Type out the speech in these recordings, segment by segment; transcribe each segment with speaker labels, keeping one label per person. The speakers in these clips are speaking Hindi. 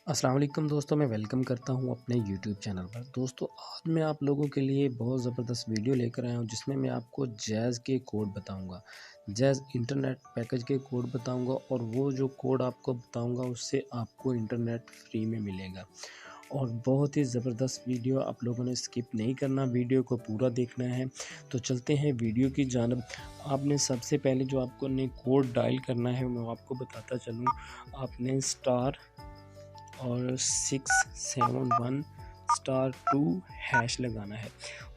Speaker 1: अस्सलाम वालेकुम दोस्तों, मैं वेलकम करता हूं अपने यूट्यूब चैनल पर। दोस्तों, आज मैं आप लोगों के लिए बहुत ज़बरदस्त वीडियो लेकर आया हूं जिसमें मैं आपको जैज़ के कोड बताऊंगा, जैज़ इंटरनेट पैकेज के कोड बताऊंगा और वो जो कोड आपको बताऊंगा उससे आपको इंटरनेट फ्री में मिलेगा। और बहुत ही ज़बरदस्त वीडियो, आप लोगों ने स्किप नहीं करना, वीडियो को पूरा देखना है। तो चलते हैं वीडियो की जानिब। आपने सबसे पहले जो आपको ने कोड डायल करना है मैं आपको बताता चलूँ। आपने स्टार और 671*2# लगाना है।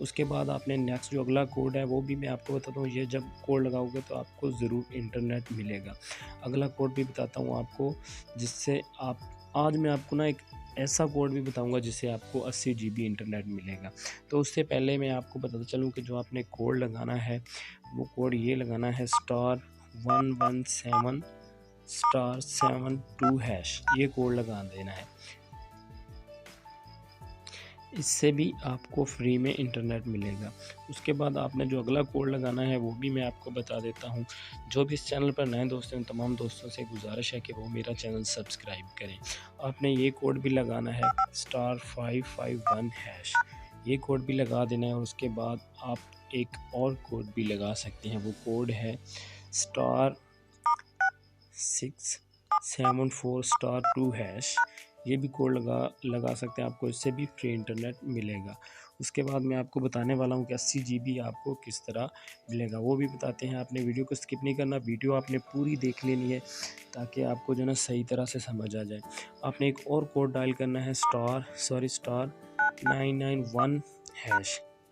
Speaker 1: उसके बाद आपने नेक्स्ट जो अगला कोड है वो भी मैं आपको बताता हूँ। ये जब कोड लगाओगे तो आपको ज़रूर इंटरनेट मिलेगा। अगला कोड भी बताता हूँ आपको, जिससे आप आज मैं आपको ना एक ऐसा कोड भी बताऊंगा जिससे आपको 80 GB इंटरनेट मिलेगा। तो उससे पहले मैं आपको बताता चलूँ कि जो आपने कोड लगाना है वो कोड ये लगाना है *117*72#। ये कोड लगा देना है। इससे भी आपको फ्री में इंटरनेट मिलेगा। उसके बाद आपने जो अगला कोड लगाना है वो भी मैं आपको बता देता हूँ। जो भी इस चैनल पर नए दोस्त हैं उन तमाम दोस्तों से गुजारिश है कि वो मेरा चैनल सब्सक्राइब करें। आपने ये कोड भी लगाना है *551#। ये कोड भी लगा देना है और उसके बाद आप एक और कोड भी लगा सकते हैं। वो कोड है *674*2#। ये भी कोड लगा सकते हैं, आपको इससे भी फ्री इंटरनेट मिलेगा। उसके बाद मैं आपको बताने वाला हूँ कि 80 GB आपको किस तरह मिलेगा, वो भी बताते हैं। आपने वीडियो को स्किप नहीं करना, वीडियो आपने पूरी देख लेनी है ताकि आपको जो ना सही तरह से समझ आ जाए। आपने एक और कोड डायल करना है *991#।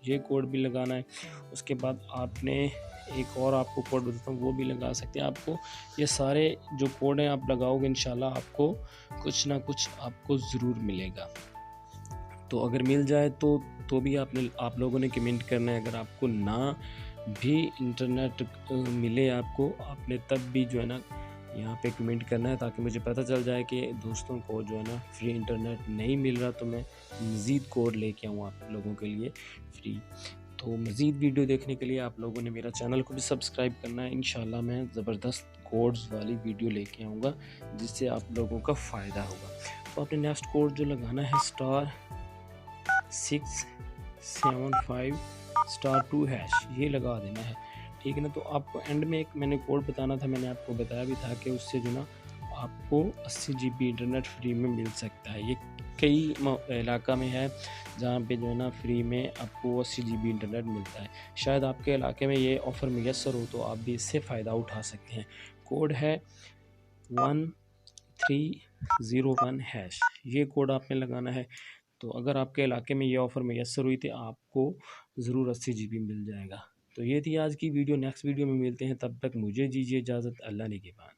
Speaker 1: ये कोड भी लगाना है। उसके बाद आपने एक और आपको कोड बताता हूँ वो भी लगा सकते हैं। आपको ये सारे जो कोड हैं आप लगाओगे इंशाल्लाह आपको कुछ ना कुछ आपको ज़रूर मिलेगा। तो अगर मिल जाए तो भी आप लोगों ने कमेंट करना है। अगर आपको ना भी इंटरनेट मिले आपने तब भी जो है ना यहाँ पे कमेंट करना है ताकि मुझे पता चल जाए कि दोस्तों को जो है ना फ्री इंटरनेट नहीं मिल रहा, तो मैं मज़ीद कोड लेके आऊँ आप लोगों के लिए फ्री। तो मज़ीद वीडियो देखने के लिए आप लोगों ने मेरा चैनल को भी सब्सक्राइब करना है। इंशाल्लाह मैं ज़बरदस्त कोड्स वाली वीडियो लेके आऊँगा जिससे आप लोगों का फ़ायदा होगा। तो आपने नेक्स्ट कोड जो लगाना है *675*2#। ये लगा देना है, ठीक है ना। तो आपको एंड में एक मैंने कोड बताना था, मैंने आपको बताया भी था कि उससे जो ना आपको 80 GB इंटरनेट फ्री में मिल सकता है। ये कई इलाका में है जहाँ पे जो है ना फ्री में आपको 80 GB इंटरनेट मिलता है। शायद आपके इलाके में ये ऑफ़र मैसर हो तो आप भी इससे फ़ायदा उठा सकते हैं। कोड है 1301#। ये कोड आपने लगाना है। तो अगर आपके इलाके में ये ऑफ़र मैसर हुई तो आपको ज़रूर 80 GB मिल जाएगा। तो ये थी आज की वीडियो। नेक्स्ट वीडियो में मिलते हैं, तब तक मुझे दीजिए इजाज़त। अल्लाह निगहबान।